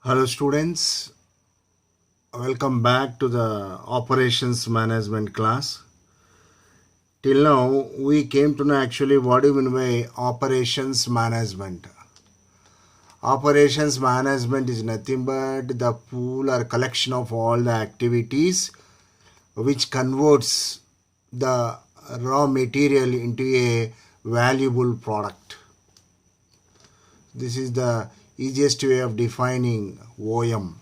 Hello students, welcome back to the operations management class. Till now we came to know actually what do you mean by operations management. Operations management is nothing but the pool or collection of all the activities which converts the raw material into a valuable product. This is the easiest way of defining OM.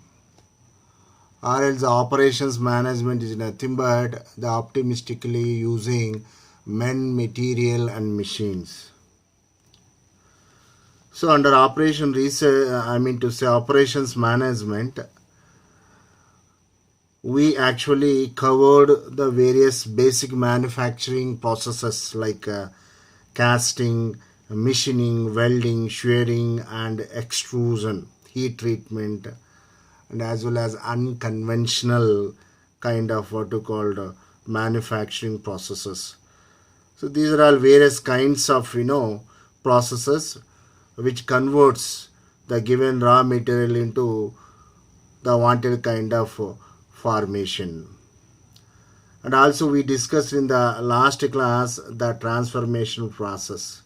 Or else the operations management is nothing but the optimistically using men, material and machines. So under operation research, operations management, we actually covered the various basic manufacturing processes like casting, machining, welding, shearing and extrusion, heat treatment, and as well as unconventional kind of what you called manufacturing processes. So these are all various kinds of processes which converts the given raw material into the wanted kind of formation. And also we discussed in the last class the transformation process.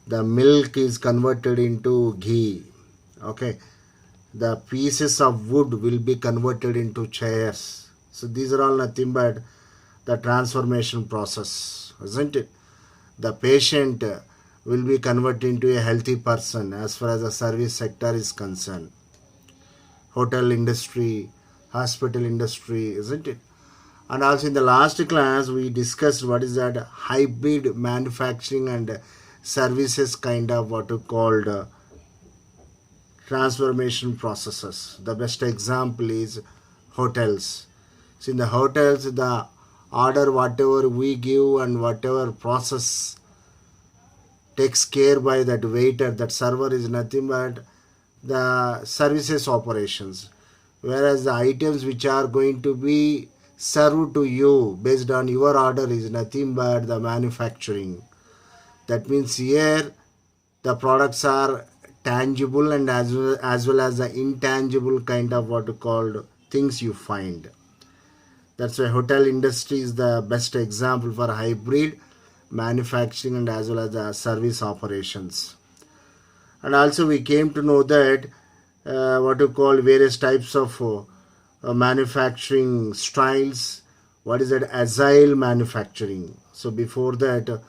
The milk is converted into ghee. Okay, the pieces of wood will be converted into chairs. So these are all nothing but the transformation process, isn't it? The patient will be converted into a healthy person as far as the service sector is concerned. Hotel industry, hospital industry, isn't it? And also in the last class we discussed what is that hybrid manufacturing and services kind of what you called transformation processes. The best example is hotels. So in the hotels, the order whatever we give and whatever process takes care by that waiter, that server is nothing but the services operations. Whereas the items which are going to be served to you based on your order is nothing but the manufacturing. That means here the products are tangible and as well as the intangible kind of what you called things you find. That's why hotel industry is the best example for hybrid manufacturing and as well as the service operations. And also we came to know that what you call various types of manufacturing styles. What is that? Agile manufacturing. So before that,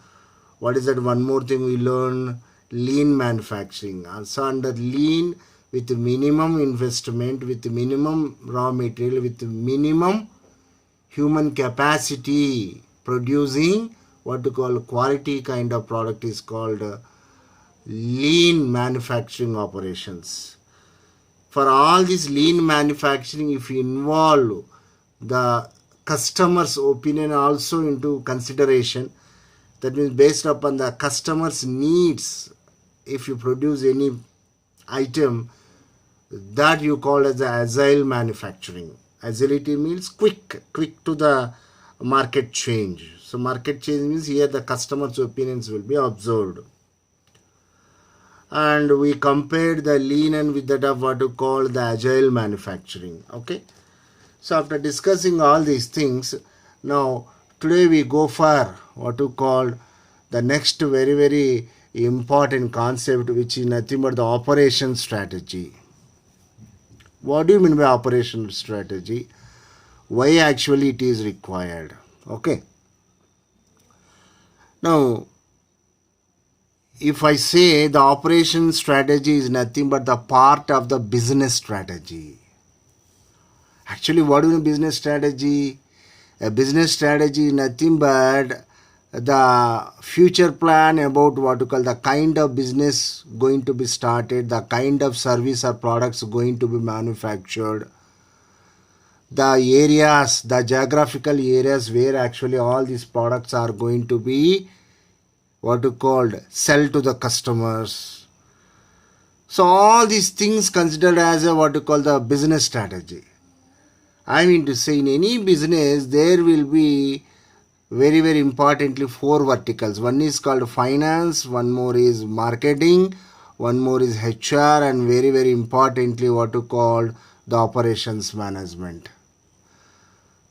what is that? One more thing we learn, lean manufacturing. Also under lean, with minimum investment, with minimum raw material, with minimum human capacity, producing what to call quality kind of product is called lean manufacturing operations. For all this lean manufacturing, if you involve the customer's opinion also into consideration, that means based upon the customer's needs, if you produce any item, that you call as the agile manufacturing. Agility means quick to the market change. So market change means here the customer's opinions will be observed. And we compared the lean and with that of what you call the agile manufacturing. Okay. So after discussing all these things, now today we go for what you call the next very important concept, which is nothing but the operation strategy. What do you mean by operation strategy? Why actually it is required? Okay. Now, if I say the operation strategy is nothing but the part of the business strategy. Actually, what do you mean business strategy? A business strategy is nothing but the future plan about what you call the kind of business going to be started, the kind of service or products going to be manufactured, the areas, the geographical areas where actually all these products are going to be what you called sell to the customers. So all these things considered as a what you call the business strategy. I mean to say in any business there will be very importantly 4 verticals. One is called finance, one more is marketing, one more is HR, and very very importantly what to call the operations management.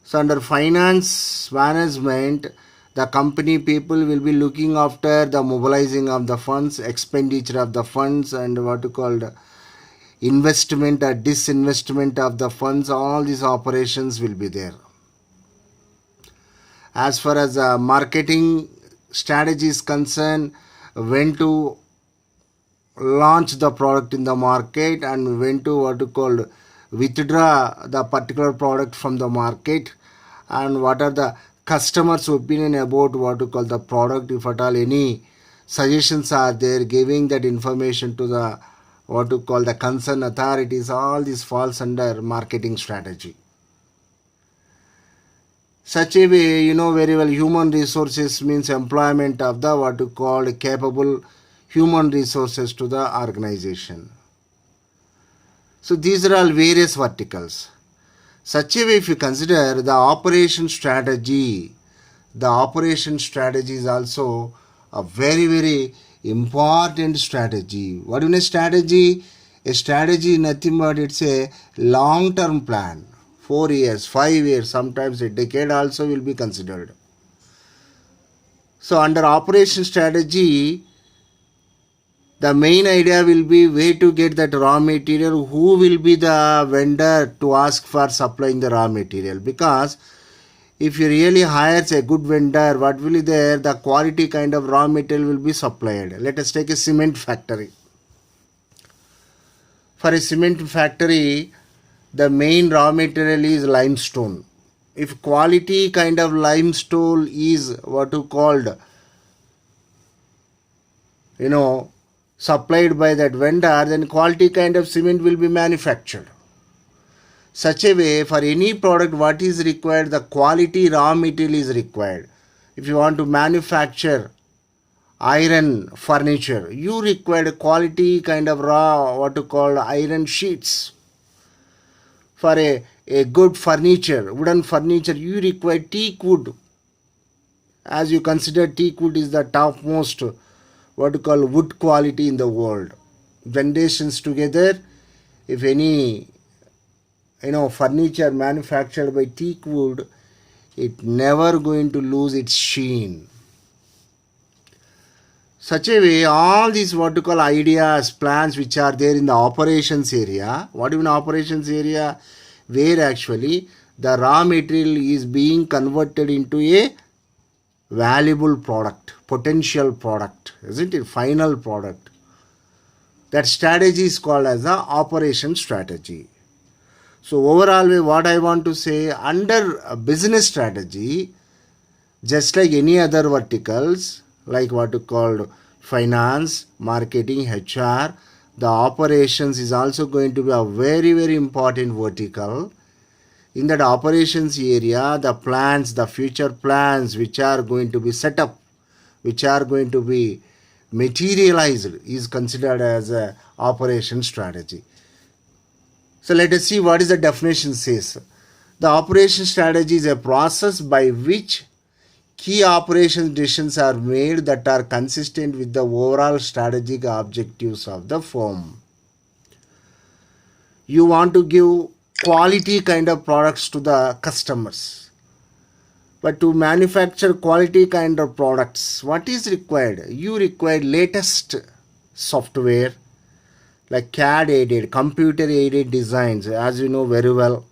So under finance management, the company people will be looking after the mobilizing of the funds, expenditure of the funds, and what to call the investment or disinvestment of the funds. All these operations will be there. As far as marketing strategy is concerned, when to launch the product in the market and when to what to call withdraw the particular product from the market, and what are the customers' opinion about what to call the product. If at all any suggestions are there, giving that information to the what to call the concerned authorities. All this falls under marketing strategy. Such a way, you know very well, human resources means employment of the what to call capable human resources to the organization. So these are all various verticals. Such a way, if you consider the operation strategy is also a very very important strategy. What do you mean strategy? A strategy is nothing but it's a long term plan. 4 years, 5 years, sometimes a decade also will be considered. So under operation strategy, the main idea will be where to get that raw material, who will be the vendor to ask for supplying the raw material. Because if you really hire a good vendor, what will be there? The quality kind of raw material will be supplied. Let us take a cement factory. For a cement factory, the main raw material is limestone. If quality kind of limestone is what you called, supplied by that vendor, then quality kind of cement will be manufactured. Such a way, for any product, what is required? The quality raw material is required. If you want to manufacture iron furniture, you require quality kind of raw what to call iron sheets. For a good furniture, wooden furniture, you require teak wood. As you consider, teak wood is the topmost what to call wood quality in the world. Generations together, if any furniture manufactured by teak wood, it never going to lose its sheen. Such a way, all these what to call ideas, plans which are there in the operations area. What do you mean operations area? Where actually the raw material is being converted into a valuable product, potential product, isn't it? Final product. That strategy is called as the operation strategy. So overall, what I want to say, under a business strategy, just like any other verticals, like what you call finance, marketing, HR, the operations is also going to be a very very important vertical. In that operations area, the plans, the future plans which are going to be set up, which are going to be materialized, is considered as a operation strategy. So let us see what is the definition says. The operation strategy is a process by which key operations decisions are made that are consistent with the overall strategic objectives of the firm. You want to give quality kind of products to the customers. But to manufacture quality kind of products, what is required? You require latest software like CAD aided, computer aided designs, as you know very well.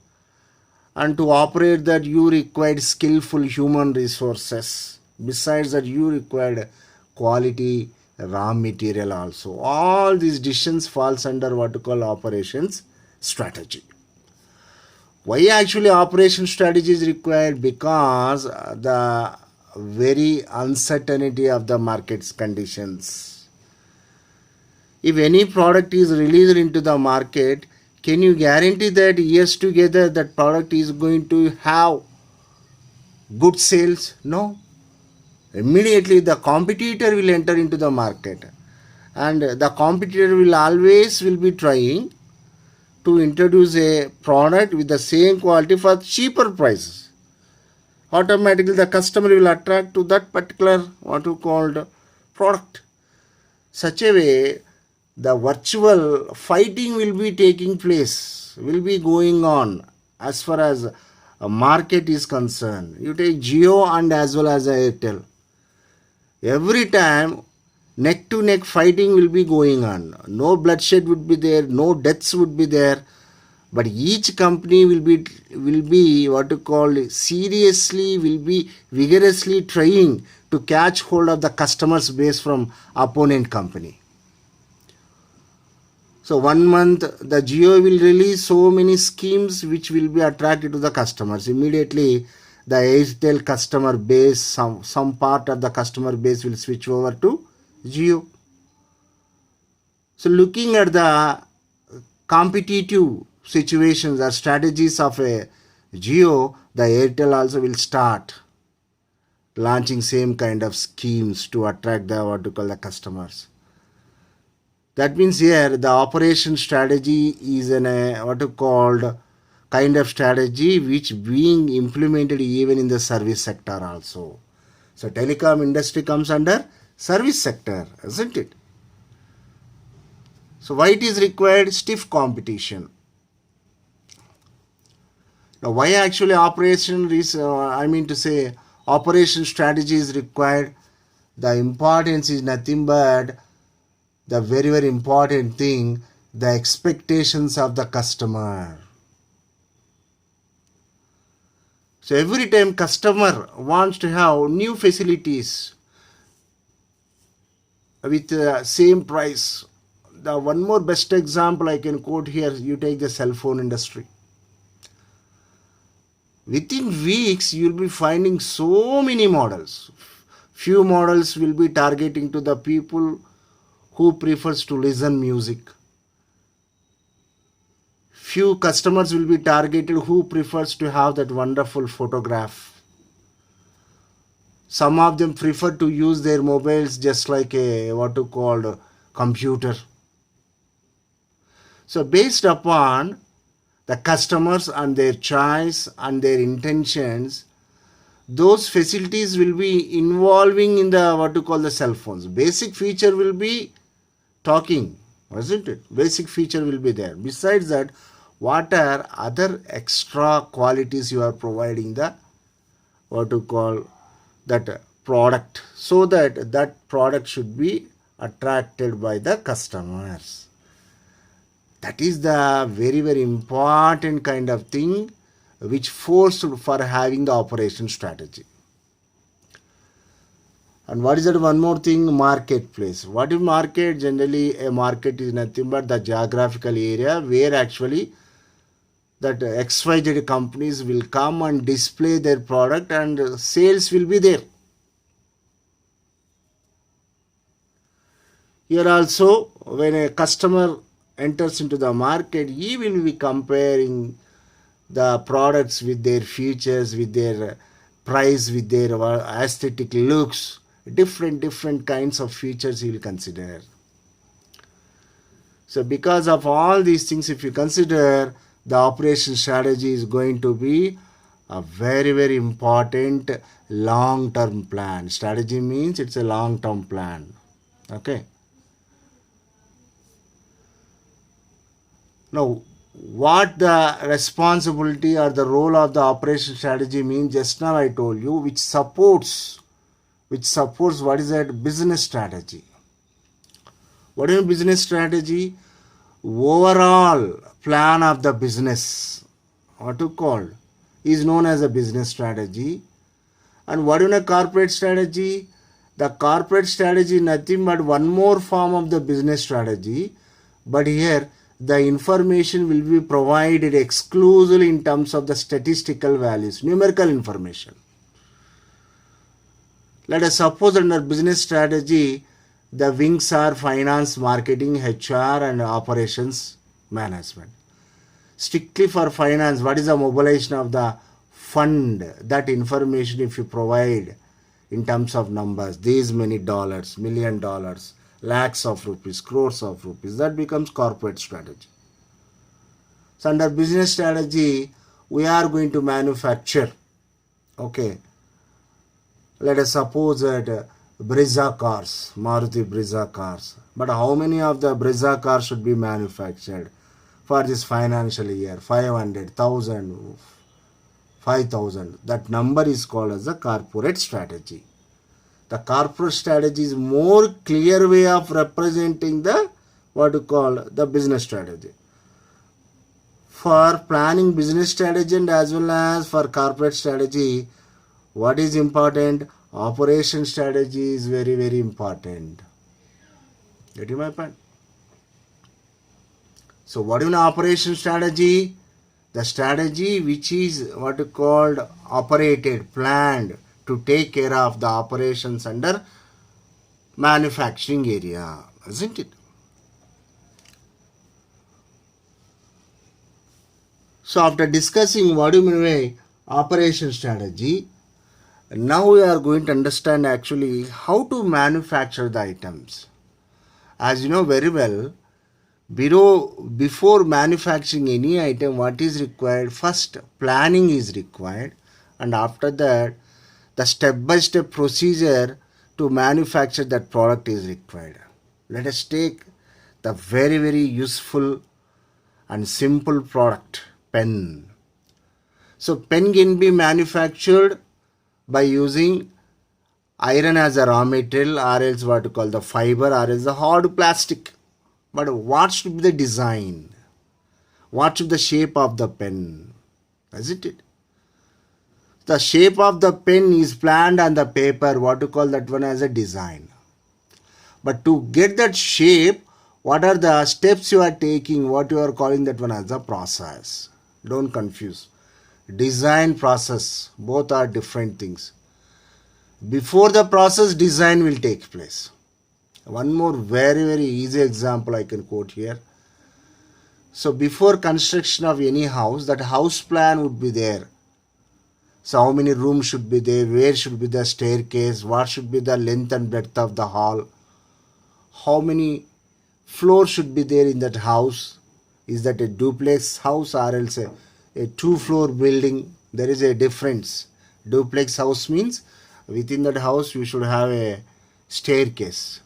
And to operate that, you required skillful human resources. Besides that, you required quality raw material also. All these decisions falls under what you call operations strategy. Why actually operation strategy is required? Because the very uncertainty of the market's conditions. If any product is released into the market, can you guarantee that years together that product is going to have good sales? No. Immediately the competitor will enter into the market, and the competitor will always be trying to introduce a product with the same quality for cheaper prices. Automatically the customer will attract to that particular what you called product. Such a way, the virtual fighting will be taking place, will be going on as far as a market is concerned. You take Jio and as well as Airtel. Every time neck to neck fighting will be going on. No bloodshed would be there, no deaths would be there, but each company will be what you call seriously, will be vigorously trying to catch hold of the customers base from opponent company. So 1 month the Jio will release so many schemes which will be attracted to the customers. Immediately the Airtel customer base, some part of the customer base will switch over to Jio. So looking at the competitive situations or strategies of a Jio, the Airtel also will start launching same kind of schemes to attract the what to call the customers. That means here the operation strategy is an what to called kind of strategy which being implemented even in the service sector also. So telecom industry comes under service sector, isn't it? So why it is required? Stiff competition. Now why actually operation operation strategy is required? The importance is nothing but the very, very important thing, the expectations of the customer. So every time customer wants to have new facilities with the same price. The one more best example I can quote here, you take the cell phone industry. Within weeks you will be finding so many models. Few models will be targeting to the people who prefers to listen music. Few customers will be targeted who prefers to have that wonderful photograph. Some of them prefer to use their mobiles just like a what to call computer. So based upon the customers and their choice and their intentions, those facilities will be involving in the what to call the cell phones. Basic feature will be talking, isn't it? Basic feature will be there. Besides that, what are other extra qualities you are providing the what to call that product, so that that product should be attracted by the customers. That is the very, very important kind of thing which forced for having the operation strategy. And what is that one more thing? Marketplace. What is market? Generally a market is nothing but the geographical area where actually that XYZ companies will come and display their product and sales will be there. Here also when a customer enters into the market, he will be comparing the products with their features, with their price, with their aesthetic looks, different kinds of features he will consider. So because of all these things, if you consider, the operation strategy is going to be a very, very important long-term plan. Strategy means it's a long-term plan. Okay. Now, what the responsibility or the role of the operation strategy means, just now I told you, which supports what is that? Business strategy. What is business strategy? Overall plan of the business, what to call, is known as a business strategy. And what is a corporate strategy? The corporate strategy is nothing but one more form of the business strategy, but here the information will be provided exclusively in terms of the statistical values, numerical information. Let us suppose under business strategy, the wings are finance, marketing, HR and operations management. Strictly for finance, what is the mobilization of the fund? That information if you provide in terms of numbers, these many dollars, $1 million, lakhs of rupees, crores of rupees, that becomes corporate strategy. So under business strategy, we are going to manufacture, okay, let us suppose that Brezza cars, Maruti Brezza cars, But how many of the Brezza cars should be manufactured for this financial year? 500, 1000, 5000. That number is called as the corporate strategy. The corporate strategy is more clear way of representing the what you call the business strategy. For planning business strategy and as well as for corporate strategy, what is important? Operation strategy is very, very important. Getting my point? So what is an operation strategy? The strategy which is what you called operated, planned to take care of the operations under manufacturing area, isn't it? So after discussing what do you mean by operation strategy, now we are going to understand actually how to manufacture the items. As you know very well, before manufacturing any item, what is required? First, planning is required, and after that, the step-by-step procedure to manufacture that product is required. Let us take the very, very useful and simple product, pen. So, pen can be manufactured by using iron as a raw material, or else what you call the fiber, or else the hard plastic. But what should be the design? What should be the shape of the pen? Isn't it? The shape of the pen is planned on the paper, what you call that one as a design. But to get that shape, what are the steps you are taking, what you are calling that one as a process? Don't confuse. Design, process, both are different things. Before the process, design will take place. One more very, very easy example I can quote here. So before construction of any house, that house plan would be there. So how many rooms should be there, where should be the staircase, what should be the length and breadth of the hall, how many floors should be there in that house, is that a duplex house or else a 2-floor building? There is a difference. Duplex house means within that house you should have a staircase.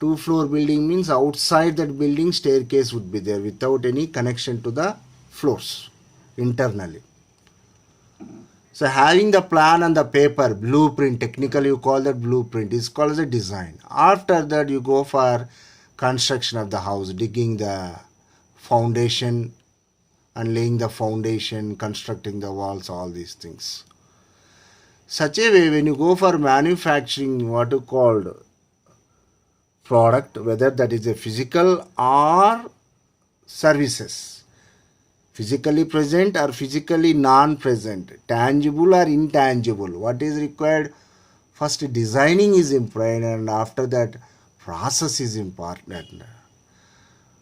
2-floor building means outside that building staircase would be there without any connection to the floors internally. So having the plan on the paper, blueprint, technically you call that blueprint, is called as a design. After that you go for construction of the house, digging the foundation and laying the foundation, constructing the walls, all these things. Such a way when you go for manufacturing what you called product, whether that is a physical or services, physically present or physically non-present, tangible or intangible, what is required? First designing is important, and after that process is important.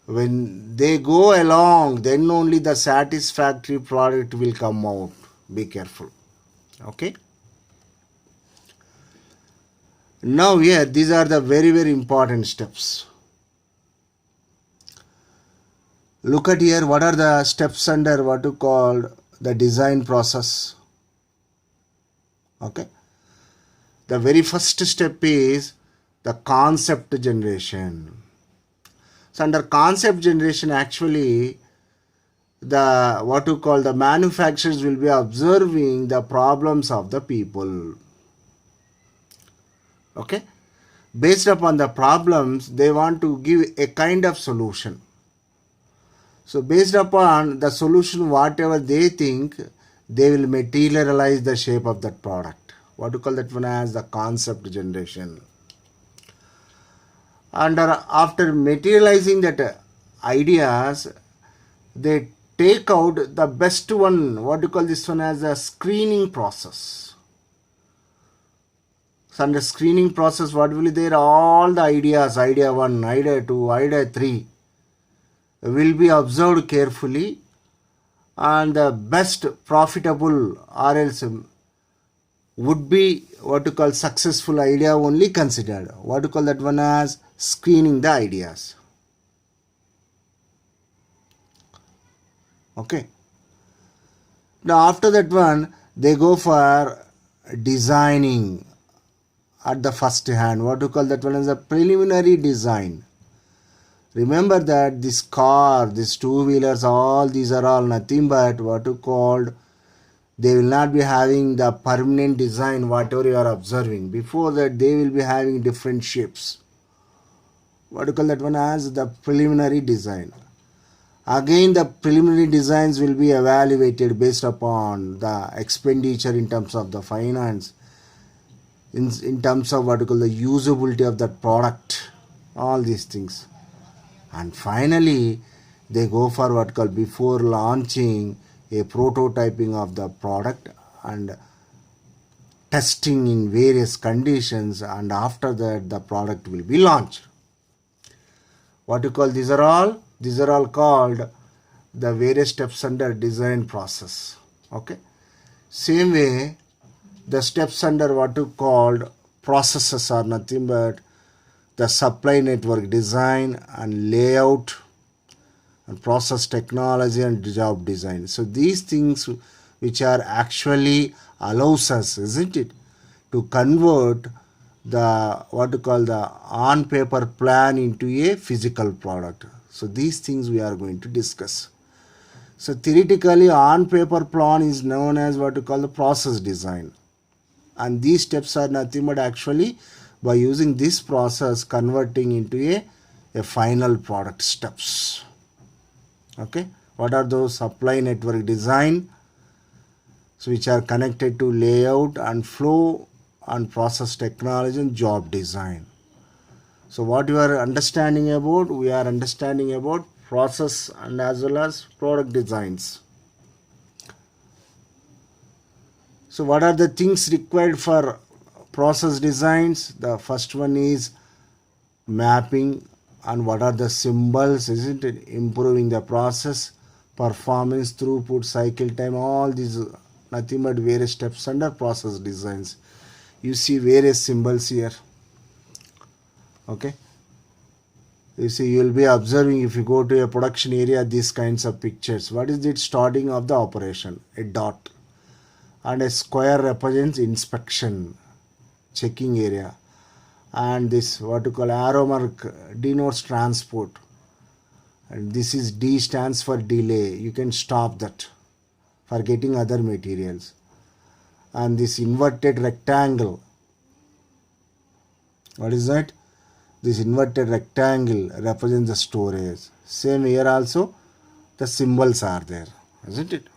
When they go along, then only the satisfactory product will come out. Be careful. Okay. Now here, these are the very, very important steps. Look at here, what are the steps under what you call the design process. Okay. The very first step is the concept generation. So under concept generation, actually the what you call the manufacturers will be observing the problems of the people. Okay. Based upon the problems, they want to give a kind of solution. So based upon the solution, whatever they think, they will materialize the shape of that product. What do you call that one as the concept generation. And after materializing that ideas, they take out the best one. What do you call this one as a screening process. So under screening process, what will be there? All the ideas, idea 1, idea 2, idea 3 will be observed carefully, and the best profitable or else would be what you call successful idea only considered. What you call that one as screening the ideas. Okay. Now after that one, they go for designing at the first hand. What you call that one as a preliminary design. Remember that this car, these two-wheelers, all these are all nothing but what you called, they will not be having the permanent design whatever you are observing. Before that they will be having different shapes. What you call that one as the preliminary design. Again the preliminary designs will be evaluated based upon the expenditure in terms of the finance, in terms of what you call the usability of that product, all these things. And finally they go for what called before launching a prototyping of the product and testing in various conditions, and after that the product will be launched. What you call these are all called the various steps under design process. Okay, same way the steps under what you called processes are nothing but the supply network design and layout and process technology and job design. So these things which are actually allows us, isn't it, to convert the what you call the on paper plan into a physical product. So these things we are going to discuss. So theoretically on paper plan is known as what you call the process design, and these steps are nothing but actually by using this process converting into a final product steps. Okay, what are those? Supply network design, so which are connected to layout and flow and process technology and job design. So what you are understanding about, we are understanding about process and as well as product designs. So what are the things required for process designs? The first one is mapping, and what are the symbols, isn't it? Improving the process, performance, throughput, cycle time, all these nothing but various steps under process designs. You see various symbols here. Okay, you see, you will be observing if you go to a production area these kinds of pictures. What is it? Starting of the operation, a dot, and a square represents inspection, checking area, and this what you call arrow mark denotes transport, and this is D stands for delay, you can stop that for getting other materials, and this inverted rectangle, what is that? This inverted rectangle represents the storage. Same here also the symbols are there, isn't it?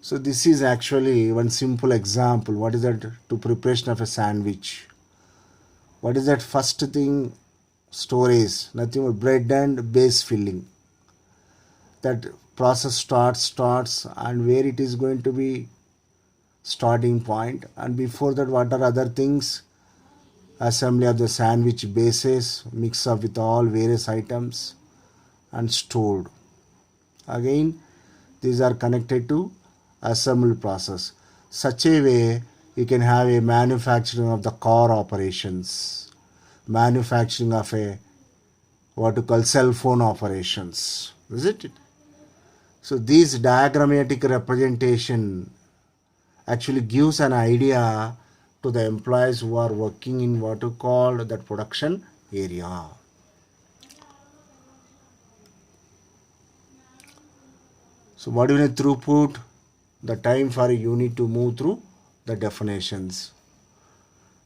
So this is actually one simple example. What is that? To preparation of a sandwich. What is that first thing? Storage, nothing but bread and base filling. That process starts and where it is going to be starting point, and before that what are other things? Assembly of the sandwich bases, mix up with all various items and stored. Again these are connected to assembly process. Such a way you can have a manufacturing of the car operations, manufacturing of a what you call cell phone operations, isn't it? So this diagrammatic representation actually gives an idea to the employees who are working in what you call that production area. So what do you need? Throughput, the time for a unit to move through the definitions.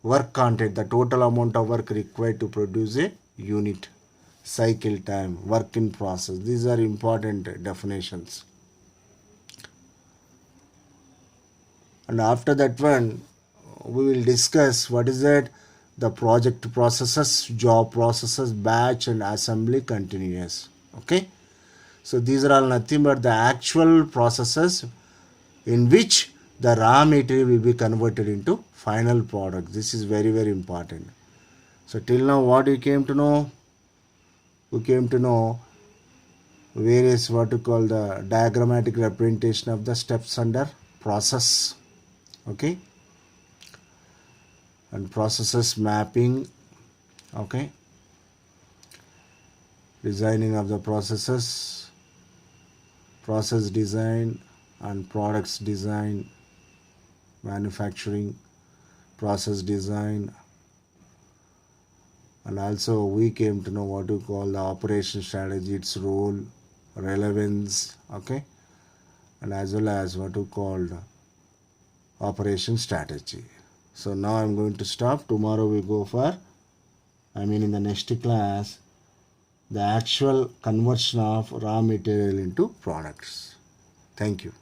Work content, the total amount of work required to produce a unit. Cycle time, work in process, these are important definitions. And after that one we will discuss what is that? The project processes, job processes, batch and assembly continuous. Okay, so these are all nothing but the actual processes in which the raw material will be converted into final product. This is very important. So till now what we came to know? We came to know various what you call the diagrammatic representation of the steps under process. Okay, and processes mapping. Okay, designing of the processes, process design and products design, manufacturing, process design, and also we came to know what to call the operation strategy, its role, relevance, okay, and as well as what to call the operation strategy. So now I'm going to stop. Tomorrow we go for, in the next class, the actual conversion of raw material into products. Thank you.